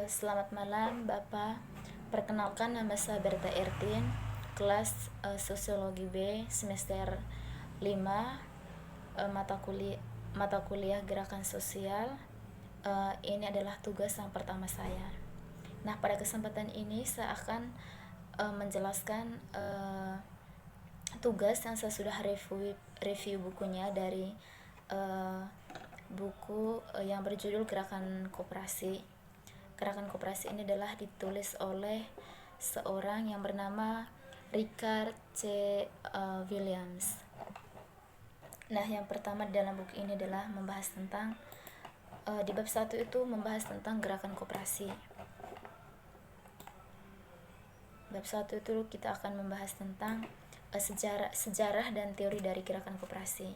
Selamat malam Bapak. Perkenalkan, nama saya Berta Ertin, kelas Sosiologi B semester 5, mata kuliah Gerakan Sosial. Ini adalah tugas yang pertama saya. Nah, pada kesempatan ini saya akan menjelaskan tugas yang saya sudah review bukunya dari buku yang berjudul Gerakan Koperasi. Gerakan Koperasi ini adalah ditulis oleh seorang yang bernama Richard C. Williams. Nah, yang pertama dalam buku ini adalah membahas tentang di bab 1 itu membahas tentang gerakan koperasi. Bab 1 itu kita akan membahas tentang sejarah dan teori dari gerakan koperasi.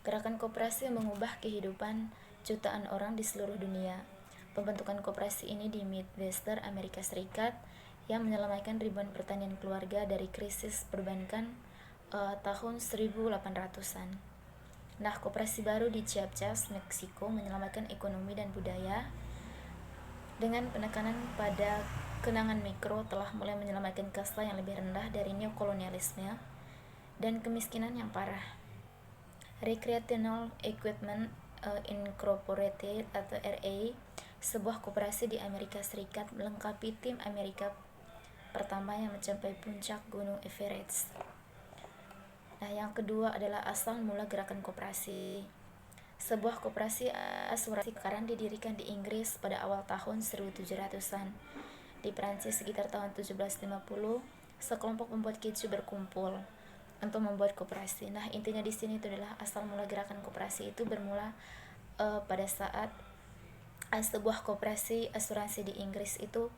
Gerakan koperasi mengubah kehidupan jutaan orang di seluruh dunia. Pembentukan koperasi ini di Midwestern Amerika Serikat yang menyelamatkan ribuan pertanian keluarga dari krisis perbankan tahun 1800-an. Nah, koperasi baru di Chiapas, Meksiko menyelamatkan ekonomi dan budaya dengan penekanan pada kenangan mikro telah mulai menyelamatkan kasta yang lebih rendah dari neokolonialisme dan kemiskinan yang parah. Recreational Equipment Incorporated atau RA, sebuah koperasi di Amerika Serikat, melengkapi tim Amerika pertama yang mencapai puncak Gunung Everest. Nah, yang kedua adalah asal mula gerakan koperasi. Sebuah koperasi asuransi sekarang didirikan di Inggris pada awal tahun 1700-an. Di Prancis sekitar tahun 1750, sekelompok pembuat keju berkumpul untuk membuat koperasi. Nah, intinya di sini itu adalah asal mula gerakan koperasi itu bermula pada saat sebuah koperasi asuransi di Inggris itu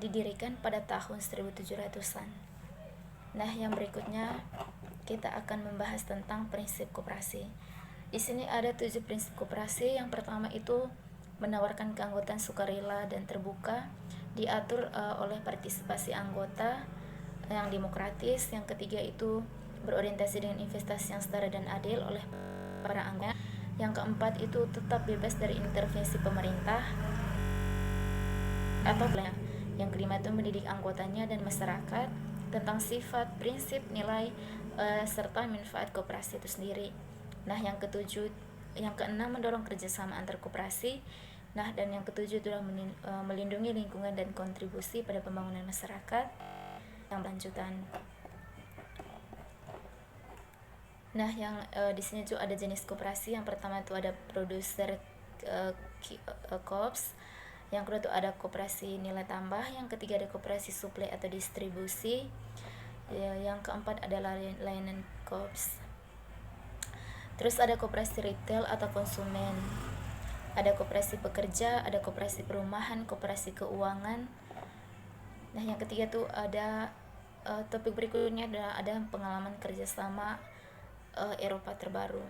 didirikan pada tahun 1700-an. Nah, yang berikutnya kita akan membahas tentang prinsip koperasi. Di sini ada 7 prinsip koperasi. Yang pertama itu menawarkan keanggotaan sukarela dan terbuka, diatur oleh partisipasi anggota yang demokratis. Yang ketiga itu berorientasi dengan investasi yang setara dan adil oleh para anggota. Yang keempat itu tetap bebas dari intervensi pemerintah atau yang kelima itu mendidik anggotanya dan masyarakat tentang sifat, prinsip, nilai serta manfaat koperasi itu sendiri. Nah, yang keenam mendorong kerjasama antar koperasi. Nah, dan yang ketujuh adalah melindungi lingkungan dan kontribusi pada pembangunan masyarakat yang berlanjutan. Nah, yang di sini juga ada jenis koperasi. Yang pertama itu ada producer corps. Yang kedua itu ada koperasi nilai tambah. Yang ketiga ada koperasi suplai atau distribusi. Yang keempat adalah layanan corps. Terus ada koperasi retail atau konsumen. Ada koperasi pekerja, ada koperasi perumahan, koperasi keuangan. Nah, yang ketiga tuh ada topik berikutnya ada pengalaman kerjasama Eropa terbaru.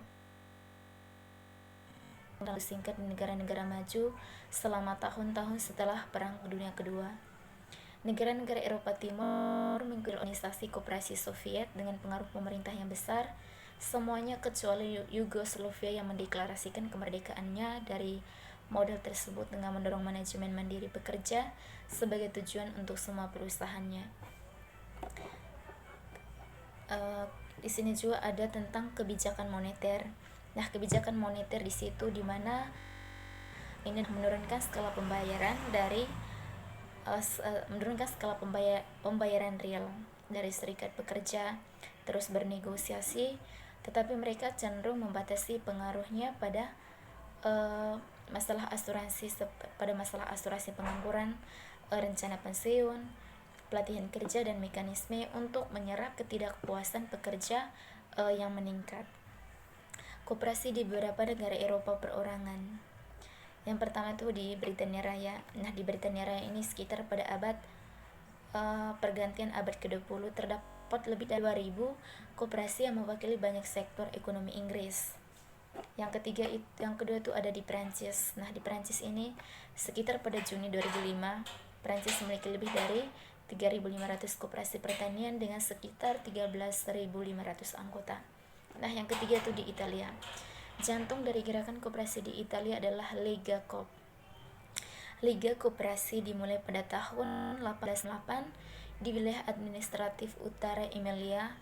Singkat di negara-negara maju selama tahun-tahun setelah Perang Dunia Kedua. Negara-negara Eropa Timur mengikuti organisasi koperasi Soviet dengan pengaruh pemerintah yang besar, semuanya kecuali Yugoslavia yang mendeklarasikan kemerdekaannya dari model tersebut dengan mendorong manajemen mandiri pekerja sebagai tujuan untuk semua perusahaannya. Di sini juga ada tentang kebijakan moneter. Nah, kebijakan moneter di situ di mana ini menurunkan skala pembayaran dari pembayaran real dari serikat pekerja, terus bernegosiasi, tetapi mereka cenderung membatasi pengaruhnya pada masalah asuransi pengangguran, rencana pensiun, pelatihan kerja dan mekanisme untuk menyerap ketidakpuasan pekerja yang meningkat. Koperasi di beberapa negara Eropa perorangan. Yang pertama itu di Britania Raya. Nah, di Britania Raya ini sekitar pada abad pergantian abad ke-20 terdapat lebih dari 2000 koperasi yang mewakili banyak sektor ekonomi Inggris. Yang kedua itu ada di Prancis. Nah, di Prancis ini sekitar pada Juni 2005, Prancis memiliki lebih dari 3.500 koperasi pertanian dengan sekitar 13.500 anggota. Nah, yang ketiga itu di Italia. Jantung dari gerakan koperasi di Italia adalah Lega Coop. Liga Koperasi dimulai pada tahun 1808 di wilayah administratif utara Emilia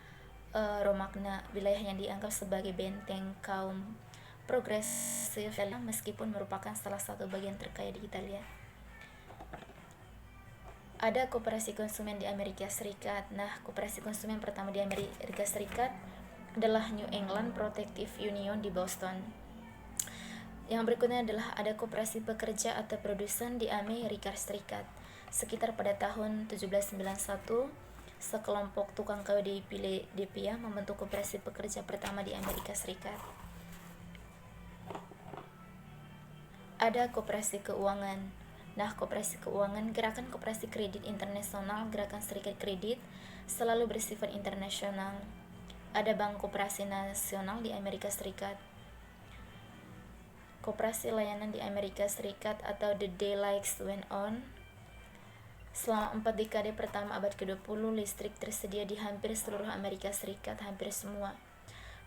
Romagna, wilayah yang dianggap sebagai benteng kaum progresif meskipun merupakan salah satu bagian terkaya di Italia. Ada koperasi konsumen di Amerika Serikat. Nah, koperasi konsumen pertama di Amerika Serikat adalah New England Protective Union di Boston. Yang berikutnya adalah ada koperasi pekerja atau produsen di Amerika Serikat. Sekitar pada tahun 1791, sekelompok tukang kayu di Philadelphia membentuk koperasi pekerja pertama di Amerika Serikat. Ada koperasi keuangan. Nah, koperasi keuangan, gerakan koperasi kredit internasional, gerakan serikat kredit, selalu bersifat internasional. Ada Bank Koperasi Nasional di Amerika Serikat. Koperasi layanan di Amerika Serikat atau The Day Lights Went On. Selama 4 dekade pertama abad ke-20, listrik tersedia di hampir seluruh Amerika Serikat, hampir semua.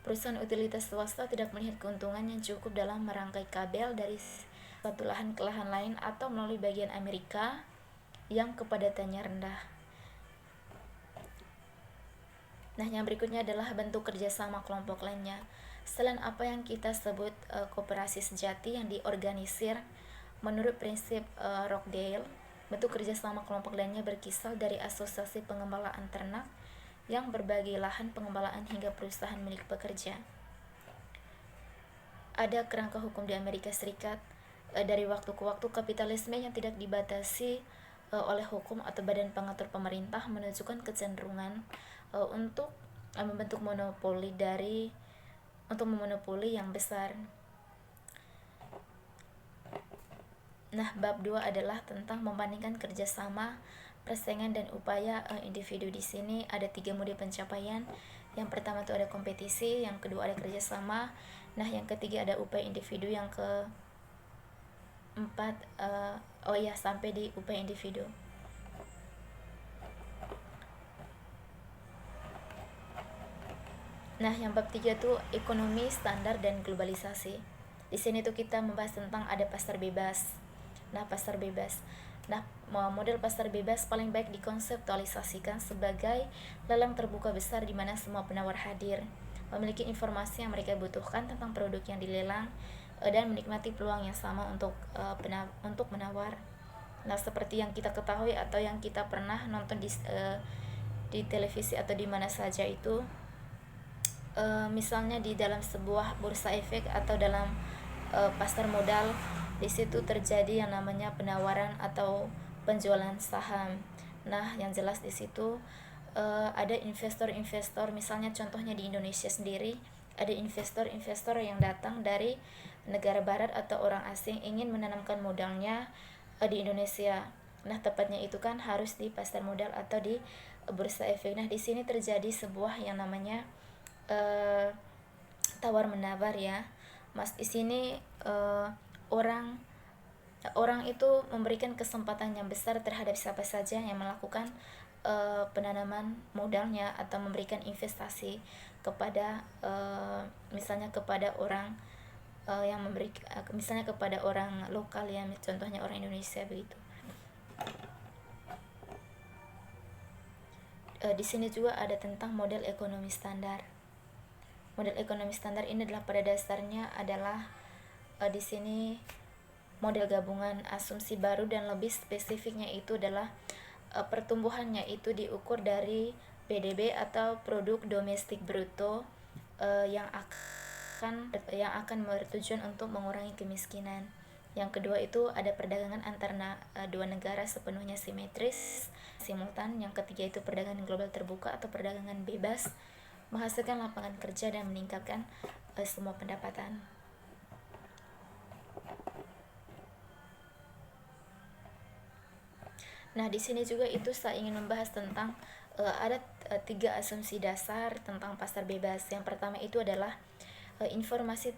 Perusahaan utilitas swasta tidak melihat keuntungan yang cukup dalam merangkai kabel dari satu lahan ke lahan lain atau melalui bagian Amerika yang kepadatannya rendah. Nah, yang berikutnya adalah bentuk kerjasama kelompok lainnya. Selain apa yang kita sebut koperasi sejati yang diorganisir menurut prinsip Rockdale, bentuk kerjasama kelompok lainnya berkisar dari asosiasi pengembalaan ternak yang berbagi lahan pengembalaan hingga perusahaan milik pekerja. Ada kerangka hukum di Amerika Serikat. Dari waktu ke waktu, kapitalisme yang tidak dibatasi oleh hukum atau badan pengatur pemerintah menunjukkan kecenderungan untuk membentuk monopoli memonopoli yang besar. Nah, bab 2 adalah tentang membandingkan kerjasama, persaingan dan upaya individu. Di sini ada 3 mode pencapaian. Yang pertama itu ada kompetisi, yang kedua ada kerjasama, nah yang ketiga ada upaya individu, yang keempat sampai di upaya individu. Nah, yang bab 3 itu ekonomi standar dan globalisasi. Di sini tuh kita membahas tentang ada pasar bebas. Nah, pasar bebas. Nah, model pasar bebas paling baik dikonseptualisasikan sebagai lelang terbuka besar di mana semua penawar hadir, memiliki informasi yang mereka butuhkan tentang produk yang dilelang dan menikmati peluang yang sama untuk menawar. Nah, seperti yang kita ketahui atau yang kita pernah nonton di televisi atau di mana saja itu, misalnya di dalam sebuah bursa efek atau dalam pasar modal, di situ terjadi yang namanya penawaran atau penjualan saham. Nah, yang jelas di situ ada investor-investor, misalnya contohnya di Indonesia sendiri, ada investor-investor yang datang dari negara barat atau orang asing ingin menanamkan modalnya di Indonesia. Nah, tepatnya itu kan harus di pasar modal atau di bursa efek. Nah, di sini terjadi sebuah yang namanya tawar menawar ya, Mas. Di sini orang itu memberikan kesempatan yang besar terhadap siapa saja yang melakukan penanaman modalnya atau memberikan investasi kepada misalnya kepada orang yang misalnya kepada orang lokal ya, contohnya orang Indonesia begitu. Di sini juga ada tentang model ekonomi standar. Model ekonomi standar ini adalah pada dasarnya adalah di sini model gabungan asumsi baru dan lebih spesifiknya itu adalah pertumbuhannya itu diukur dari PDB atau produk domestik bruto yang akan bertujuan untuk mengurangi kemiskinan. Yang kedua itu ada perdagangan antar dua negara sepenuhnya simetris simultan. Yang ketiga itu perdagangan global terbuka atau perdagangan bebas, menghasilkan lapangan kerja dan meningkatkan semua pendapatan. Nah, di sini juga itu saya ingin membahas tentang ada 3 asumsi dasar tentang pasar bebas. Yang pertama itu adalah informasi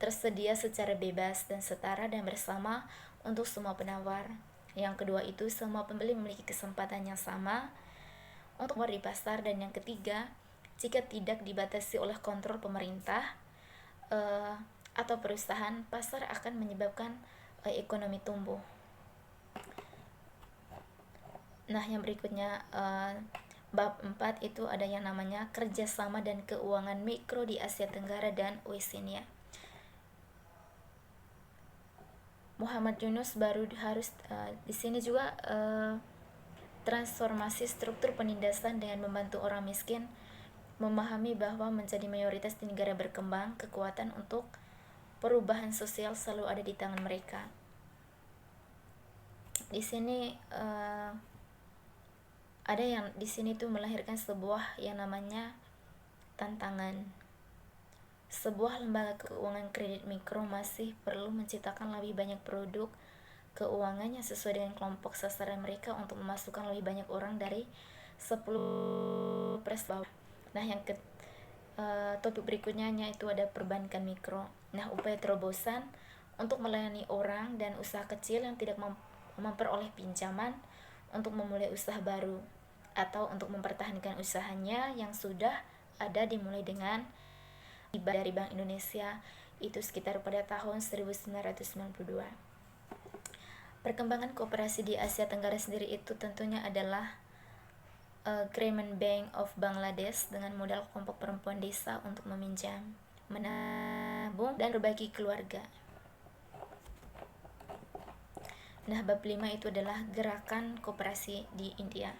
tersedia secara bebas dan setara dan bersama untuk semua penawar. Yang kedua itu semua pembeli memiliki kesempatan yang sama untuk menawar di pasar. Dan yang ketiga, jika tidak dibatasi oleh kontrol pemerintah atau perusahaan, pasar akan menyebabkan ekonomi tumbuh. Nah, yang berikutnya bab 4 itu ada yang namanya kerjasama dan keuangan mikro di Asia Tenggara dan Oceania. Muhammad Yunus baru harus di sini juga transformasi struktur penindasan dengan membantu orang miskin memahami bahwa menjadi mayoritas di negara berkembang, kekuatan untuk perubahan sosial selalu ada di tangan mereka. Di sini ada yang di sini tuh melahirkan sebuah yang namanya tantangan. Sebuah lembaga keuangan kredit mikro masih perlu menciptakan lebih banyak produk keuangan yang sesuai dengan kelompok sasaran mereka untuk memasukkan lebih banyak orang dari 10% bawah. Nah, topik berikutnya itu ada perbankan mikro. Nah, upaya terobosan untuk melayani orang dan usaha kecil yang tidak memperoleh pinjaman untuk memulai usaha baru atau untuk mempertahankan usahanya yang sudah ada, dimulai dengan dari Bank Indonesia itu sekitar pada tahun 1992. Perkembangan kooperasi di Asia Tenggara sendiri itu tentunya adalah Grameen Bank of Bangladesh dengan modal kelompok perempuan desa untuk meminjam, menabung, dan berbagi keluarga. Nah, bab 5 itu adalah gerakan kooperasi di India.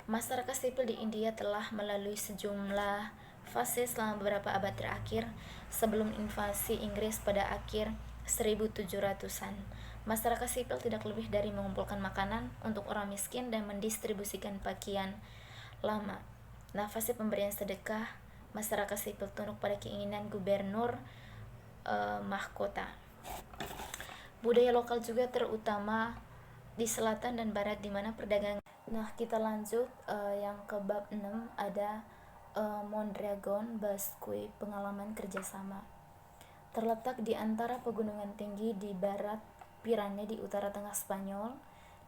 Masyarakat sipil di India telah melalui sejumlah fase selama beberapa abad terakhir sebelum invasi Inggris pada akhir 1700-an. Masyarakat sipil tidak lebih dari mengumpulkan makanan untuk orang miskin dan mendistribusikan pakaian lama. Nah, fase pemberian sedekah, masyarakat sipil tunduk pada keinginan gubernur mahkota. Budaya lokal juga terutama di selatan dan barat di mana perdagangan. Nah, kita lanjut yang ke bab 6 ada Mondragon Basque, pengalaman kerjasama. Terletak di antara pegunungan tinggi di barat Pirane di utara tengah Spanyol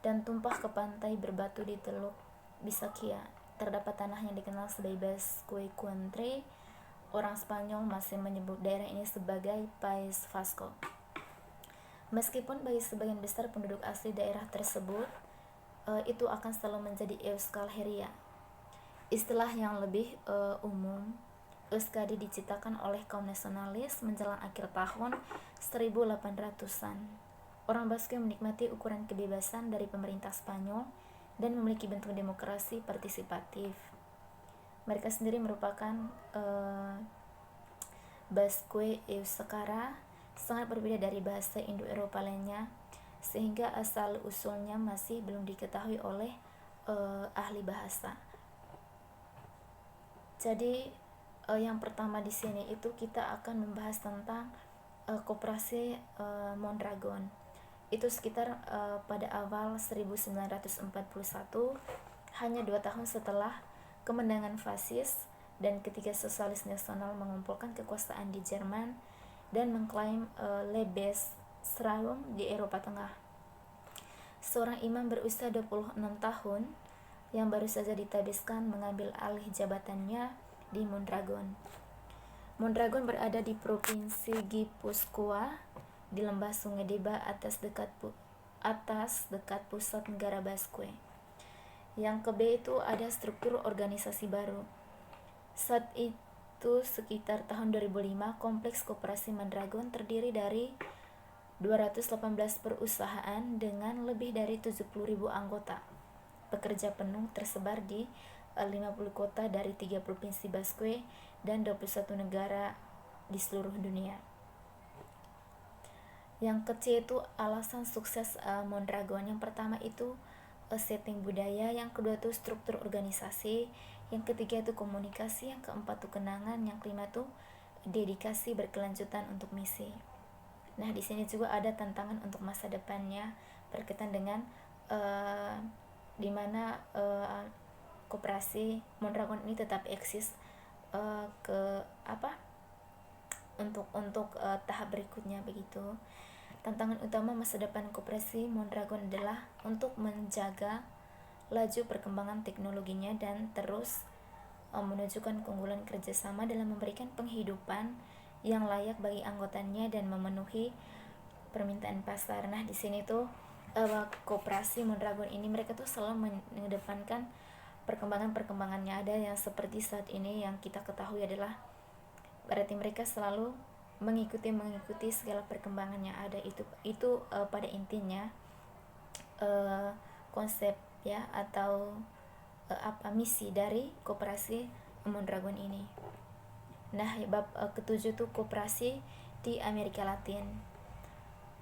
dan tumpah ke pantai berbatu di Teluk Bisakia, terdapat tanah yang dikenal sebagai Basque Country. Orang Spanyol masih menyebut daerah ini sebagai País Vasco. Meskipun bagi sebagian besar penduduk asli daerah tersebut itu akan selalu menjadi Euskal Herria. Istilah yang lebih umum, Euskadi diciptakan oleh kaum nasionalis menjelang akhir tahun 1800-an. Orang Basque menikmati ukuran kebebasan dari pemerintah Spanyol dan memiliki bentuk demokrasi partisipatif. Mereka sendiri merupakan Basque Euskara, sangat berbeda dari bahasa Indo-Eropa lainnya, sehingga asal-usulnya masih belum diketahui oleh ahli bahasa. Jadi yang pertama di sini itu kita akan membahas tentang koperasi Mondragon. Itu sekitar pada awal 1941, hanya 2 tahun setelah kemenangan fasis dan ketika sosialis nasional mengumpulkan kekuasaan di Jerman dan mengklaim Lebensraum di Eropa Tengah. Seorang imam berusia 26 tahun yang baru saja ditabiskan mengambil alih jabatannya di Mondragon. Mondragon berada di Provinsi Gipuzkoa di lembah Sungai Deba atas dekat pusat negara Basque. Yang ke B itu ada struktur organisasi baru. Saat itu sekitar tahun 2005, kompleks koperasi Mondragon terdiri dari 218 perusahaan dengan lebih dari 70.000 anggota. Pekerja penuh tersebar di 50 kota dari 3 provinsi Basque dan 21 negara di seluruh dunia. Yang kecil itu alasan sukses Mondragon. Yang pertama itu setting budaya, yang kedua itu struktur organisasi, yang ketiga itu komunikasi, yang keempat itu kenangan, yang kelima itu dedikasi berkelanjutan untuk misi. Nah, di sini juga ada tantangan untuk masa depannya berkaitan dengan di mana koperasi Mondragon ini tetap eksis untuk tahap berikutnya begitu. Tantangan utama masa depan koperasi Mondragon adalah untuk menjaga laju perkembangan teknologinya dan terus menunjukkan keunggulan kerjasama dalam memberikan penghidupan yang layak bagi anggotanya dan memenuhi permintaan pasar. Nah, di sini tuh koperasi Mondragon ini mereka tuh selalu mengedepankan perkembangannya. Ada yang seperti saat ini yang kita ketahui adalah berarti mereka selalu mengikuti segala perkembangannya ada itu pada intinya konsep ya atau misi dari koperasi Mondragon ini. Nah, bab ketujuh tuh koperasi di Amerika Latin.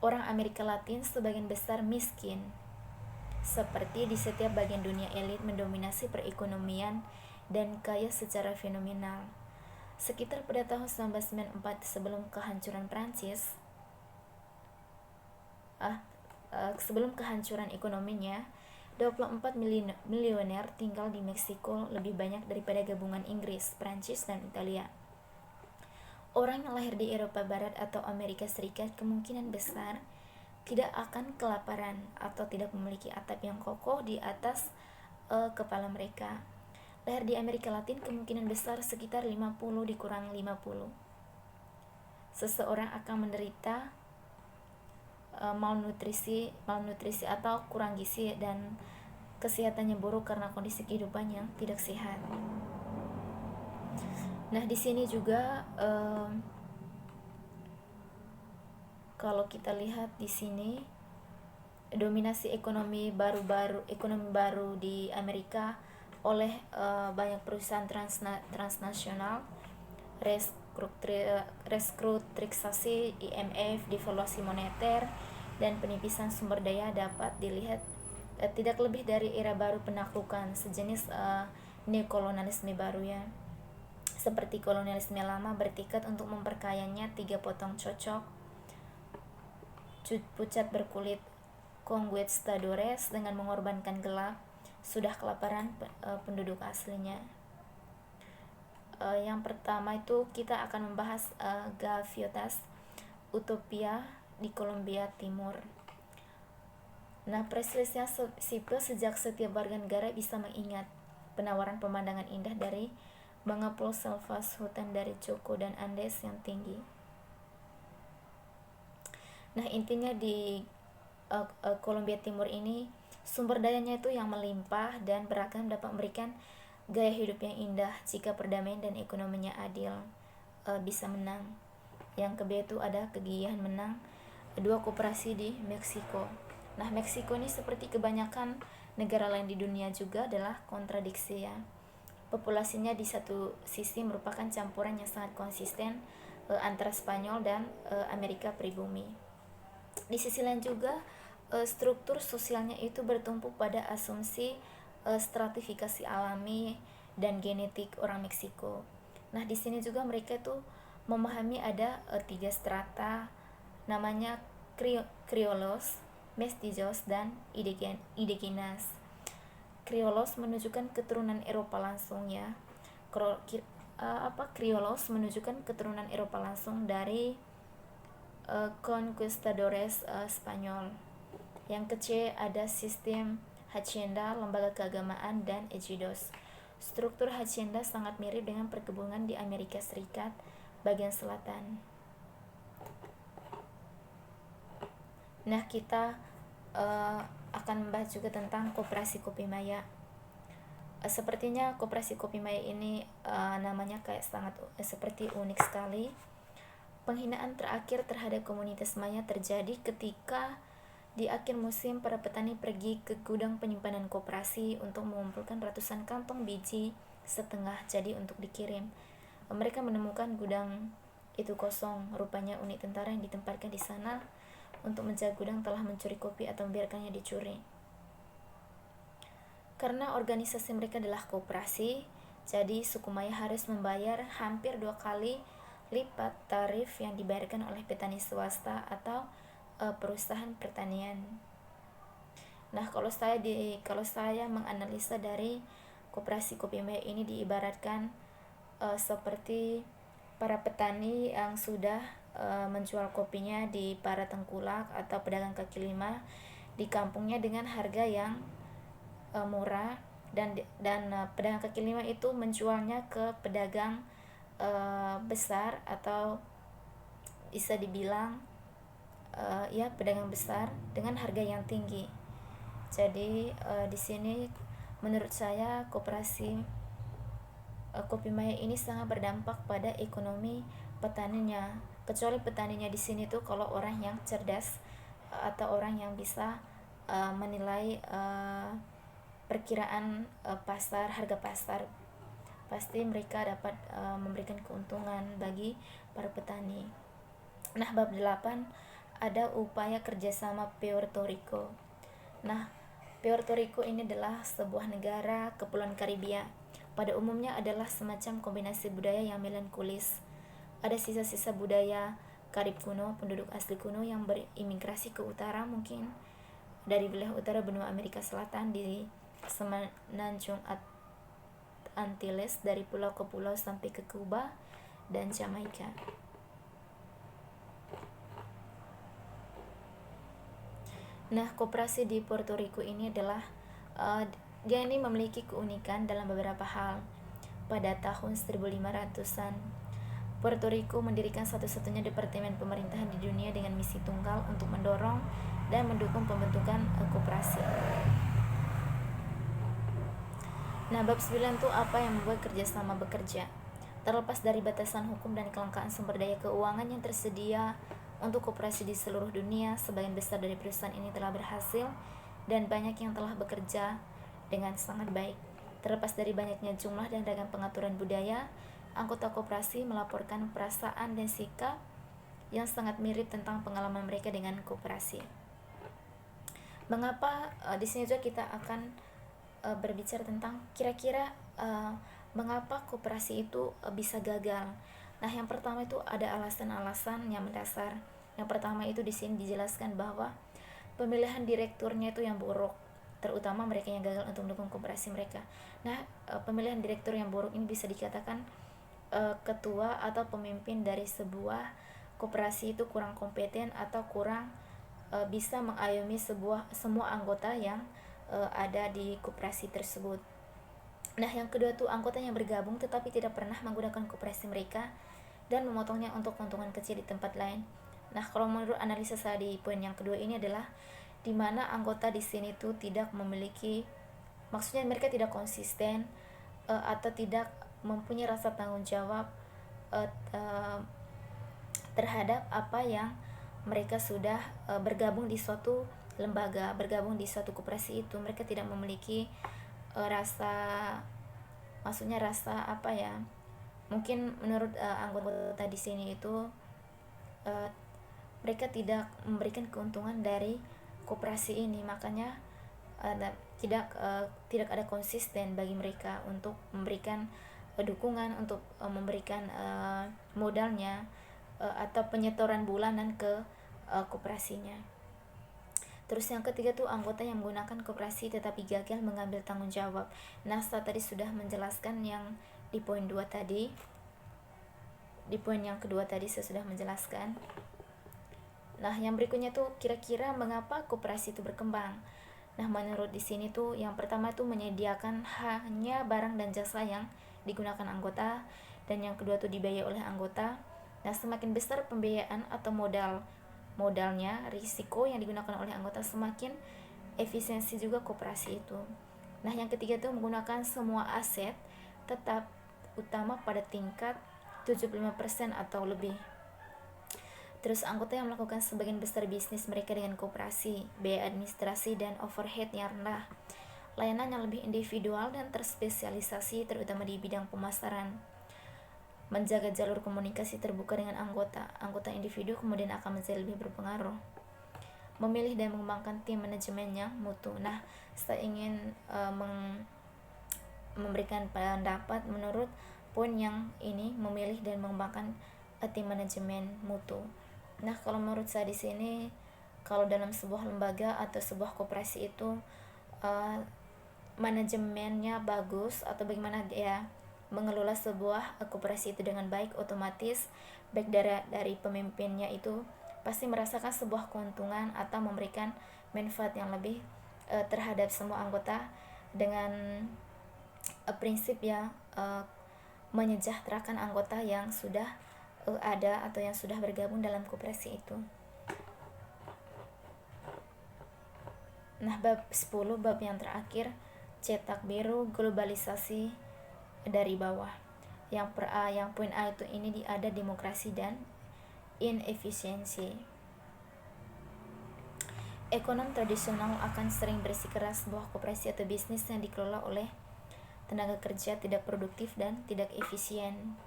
Orang Amerika Latin sebagian besar miskin. Seperti di setiap bagian dunia, elit mendominasi perekonomian dan kaya secara fenomenal. Sekitar pada tahun 1994 sebelum kehancuran Prancis, sebelum kehancuran ekonominya, 24 milioner tinggal di Meksiko, lebih banyak daripada gabungan Inggris, Prancis, dan Italia. Orang yang lahir di Eropa Barat atau Amerika Serikat kemungkinan besar tidak akan kelaparan atau tidak memiliki atap yang kokoh di atas kepala mereka. Lahir di Amerika Latin kemungkinan besar sekitar 50 dikurang 50. Seseorang akan menderita malnutrisi atau kurang gizi dan kesehatannya buruk karena kondisi kehidupan yang tidak sehat. Nah, di sini juga kalau kita lihat di sini dominasi ekonomi baru di Amerika oleh banyak perusahaan transnasional, restrukturisasi IMF, devaluasi moneter, dan penipisan sumber daya dapat dilihat tidak lebih dari era baru penaklukan, sejenis neokolonialisme baru ya. Seperti kolonialisme lama bertekad untuk memperkayanya 3 potong cocok pucat berkulit conquistadores dengan mengorbankan gelap sudah kelaparan penduduk aslinya. Yang pertama itu kita akan membahas Gaviotas Utopia di Kolombia Timur. Nah, perselisihan sipil sejak setiap warga negara bisa mengingat penawaran pemandangan indah dari mengepul selvas hutan dari Choco dan Andes yang tinggi. Nah, intinya di Kolombia Timur ini sumber dayanya itu yang melimpah dan beragam dapat memberikan gaya hidup yang indah jika perdamaian dan ekonominya adil bisa menang. Yang kedua itu ada kegigihan menang 2 koperasi di Meksiko. Nah, Meksiko ini seperti kebanyakan negara lain di dunia juga adalah kontradiksi ya. Populasinya di satu sisi merupakan campuran yang sangat konsisten antara Spanyol dan Amerika pribumi. Di sisi lain juga struktur sosialnya itu bertumpu pada asumsi stratifikasi alami dan genetik orang Meksiko. Nah, di sini juga mereka itu memahami ada 3 strata, namanya Criollos, Mestizos, dan Indígenas. Criollos menunjukkan keturunan Eropa langsung ya. Criollos menunjukkan keturunan Eropa langsung dari conquistadores Spanyol. Yang kecil ada sistem hacienda, lembaga keagamaan, dan ejidos. Struktur hacienda sangat mirip dengan perkebunan di Amerika Serikat bagian selatan. Nah, kita akan membahas juga tentang koperasi Kopi Maya. Sepertinya koperasi Kopi Maya ini namanya kayak sangat seperti unik sekali. Penghinaan terakhir terhadap komunitas Maya terjadi ketika di akhir musim para petani pergi ke gudang penyimpanan koperasi untuk mengumpulkan ratusan kantong biji setengah jadi untuk dikirim. Mereka menemukan gudang itu kosong. Rupanya unit tentara yang ditempatkan di sana untuk menjaga gudang telah mencuri kopi atau membiarkannya dicuri. Karena organisasi mereka adalah koperasi, jadi suku Maya harus membayar hampir 2 kali lipat tarif yang dibayarkan oleh petani swasta atau perusahaan pertanian. Nah, kalau saya menganalisa dari koperasi Kopi Maya ini diibaratkan seperti para petani yang sudah menjual kopinya di para tengkulak atau pedagang kaki lima di kampungnya dengan harga yang murah dan pedagang kaki lima itu menjualnya ke pedagang besar atau bisa dibilang ya pedagang besar dengan harga yang tinggi. Jadi di sini menurut saya kopi maya ini sangat berdampak pada ekonomi petaninya. Kecuali petaninya di sini tuh kalau orang yang cerdas atau orang yang bisa menilai perkiraan harga pasar, pasti mereka dapat memberikan keuntungan bagi para petani. Nah, bab 8 ada upaya kerjasama Puerto Rico. Nah, Puerto Rico ini adalah sebuah negara kepulauan Karibia. Pada umumnya adalah semacam kombinasi budaya yang melankolis. Ada sisa-sisa budaya Karib kuno, penduduk asli kuno yang berimigrasi ke utara, mungkin dari wilayah utara benua Amerika Selatan di semenanjung Antilles, dari pulau ke pulau sampai ke Kuba dan Jamaika. Nah, koperasi di Puerto Rico ini adalah dia ini memiliki keunikan dalam beberapa hal. Pada tahun 1500-an, Puerto Rico mendirikan satu-satunya departemen pemerintahan di dunia dengan misi tunggal untuk mendorong dan mendukung pembentukan koperasi. Nah, bab 9 itu apa yang membuat kerjasama bekerja. Terlepas dari batasan hukum dan kelangkaan sumber daya keuangan yang tersedia untuk koperasi di seluruh dunia, sebagian besar dari perusahaan ini telah berhasil dan banyak yang telah bekerja dengan sangat baik. Terlepas dari banyaknya jumlah dan ragam pengaturan budaya, anggota koperasi melaporkan perasaan dan sikap yang sangat mirip tentang pengalaman mereka dengan koperasi. Mengapa di sini juga kita akan berbicara tentang kira-kira mengapa koperasi itu bisa gagal. Nah, yang pertama itu ada alasan-alasan yang mendasar. Yang pertama itu di sini dijelaskan bahwa pemilihan direkturnya itu yang buruk, terutama mereka yang gagal untuk mendukung koperasi mereka. Nah, pemilihan direktur yang buruk ini bisa dikatakan ketua atau pemimpin dari sebuah koperasi itu kurang kompeten atau kurang bisa mengayomi semua anggota yang ada di koperasi tersebut. Nah, yang kedua tuh anggota yang bergabung tetapi tidak pernah menggunakan koperasi mereka dan memotongnya untuk keuntungan kecil di tempat lain. Nah, kalau menurut analisa saya di poin yang kedua ini adalah di mana anggota di sini tuh tidak memiliki, maksudnya mereka tidak konsisten atau tidak mempunyai rasa tanggung jawab terhadap apa yang mereka sudah bergabung di suatu lembaga, bergabung di suatu koperasi itu. Mereka tidak memiliki maksudnya rasa apa ya, mungkin menurut anggota di sini itu mereka tidak memberikan keuntungan dari koperasi ini, makanya tidak ada konsisten bagi mereka untuk memberikan dukungan, untuk memberikan modalnya atau penyetoran bulanan ke koperasinya. Terus yang ketiga tuh anggota yang menggunakan koperasi tetapi gagal mengambil tanggung jawab. Nah, saya tadi sudah menjelaskan yang di poin 2 tadi. Di poin yang kedua tadi saya sudah menjelaskan. Nah, yang berikutnya tuh kira-kira mengapa koperasi itu berkembang. Nah, menurut di sini tuh yang pertama tuh menyediakan hanya barang dan jasa yang digunakan anggota, dan yang kedua tuh dibiayai oleh anggota. Nah, semakin besar pembiayaan atau modalnya, risiko yang digunakan oleh anggota, semakin efisiensi juga koperasi itu. Nah, yang ketiga itu menggunakan semua aset tetap utama pada tingkat 75% atau lebih. Terus anggota yang melakukan sebagian besar bisnis mereka dengan koperasi, biaya administrasi dan overhead yang rendah, layanan yang lebih individual dan terspesialisasi terutama di bidang pemasaran, menjaga jalur komunikasi terbuka dengan anggota individu kemudian akan menjadi lebih berpengaruh, memilih dan mengembangkan tim manajemen yang mutu. Nah, saya ingin memberikan pendapat menurut poin yang ini, memilih dan mengembangkan tim manajemen mutu. Nah, kalau menurut saya di sini, kalau dalam sebuah lembaga atau sebuah koperasi itu manajemennya bagus atau bagaimana dia mengelola sebuah koperasi itu dengan baik, otomatis baik dari pemimpinnya itu pasti merasakan sebuah keuntungan atau memberikan manfaat yang lebih terhadap semua anggota dengan prinsip ya menyejahterakan anggota yang sudah ada atau yang sudah bergabung dalam koperasi itu. Nah, bab 10, bab yang terakhir, cetak biru globalisasi dari bawah. Yang poin A itu ini ada demokrasi dan inefisiensi. Ekonom tradisional akan sering bersikeras bahwa koperasi atau bisnis yang dikelola oleh tenaga kerja tidak produktif dan tidak efisien.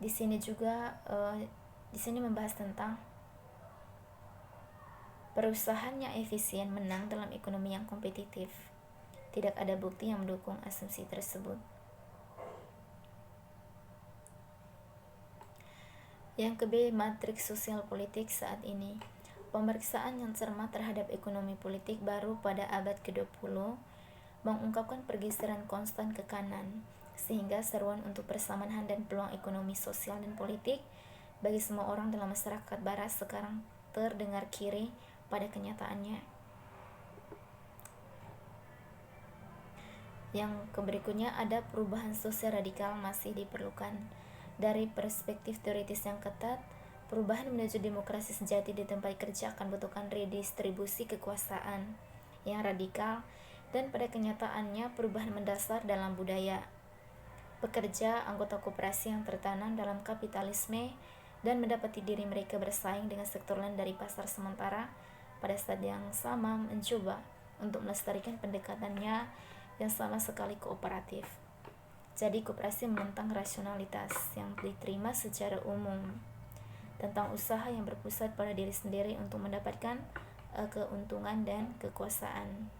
Di sini juga di sini membahas tentang perusahaan yang efisien menang dalam ekonomi yang kompetitif. Tidak ada bukti yang mendukung asumsi tersebut. Yang ke B, matriks sosial politik saat ini. Pemeriksaan yang cermat terhadap ekonomi politik baru pada abad ke-20 mengungkapkan pergeseran konstan ke kanan, sehingga seruan untuk persamaan dan peluang ekonomi, sosial, dan politik bagi semua orang dalam masyarakat barat sekarang terdengar kiri pada kenyataannya. Yang berikutnya ada perubahan sosial radikal masih diperlukan. Dari perspektif teoritis yang ketat, perubahan menuju demokrasi sejati di tempat kerja akan membutuhkan redistribusi kekuasaan yang radikal, dan pada kenyataannya perubahan mendasar dalam budaya. Pekerja, anggota koperasi yang tertanam dalam kapitalisme dan mendapati diri mereka bersaing dengan sektor lain dari pasar sementara, pada saat yang sama mencoba untuk melestarikan pendekatannya yang sama sekali kooperatif. Jadi koperasi menentang rasionalitas yang diterima secara umum tentang usaha yang berpusat pada diri sendiri untuk mendapatkan keuntungan dan kekuasaan.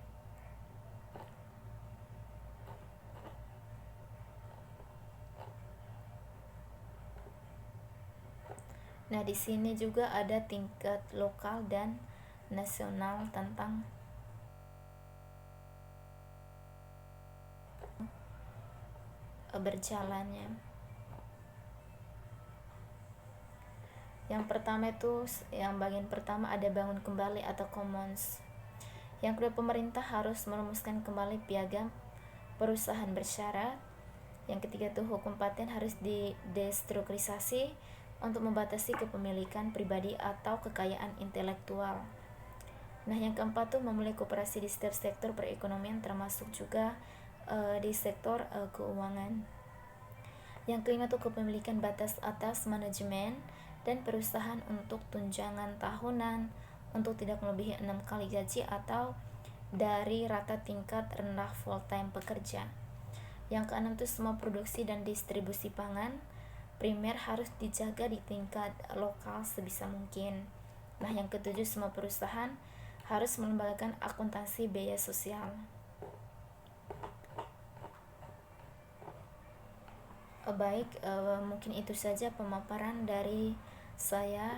Nah, di sini juga ada tingkat lokal dan nasional tentang berjalannya. Yang pertama itu, yang bagian pertama ada bangun kembali atau commons. Yang kedua, pemerintah harus merumuskan kembali piagam perusahaan bersyarat. Yang ketiga itu, hukum paten harus didestrukturisasi untuk membatasi kepemilikan pribadi atau kekayaan intelektual. Nah, yang keempat tuh memulai koperasi di setiap sektor perekonomian, termasuk juga di sektor keuangan. Yang kelima tuh kepemilikan batas atas manajemen dan perusahaan untuk tunjangan tahunan untuk tidak melebihi 6 kali gaji atau dari rata tingkat rendah full time pekerja. Yang keenam tuh semua produksi dan distribusi pangan primer harus dijaga di tingkat lokal sebisa mungkin. Nah, yang ketujuh semua perusahaan harus melembagakan akuntansi biaya sosial. Baik, mungkin itu saja pemaparan dari saya.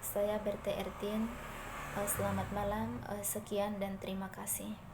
Saya Berta Ertin. Selamat malam, sekian dan terima kasih.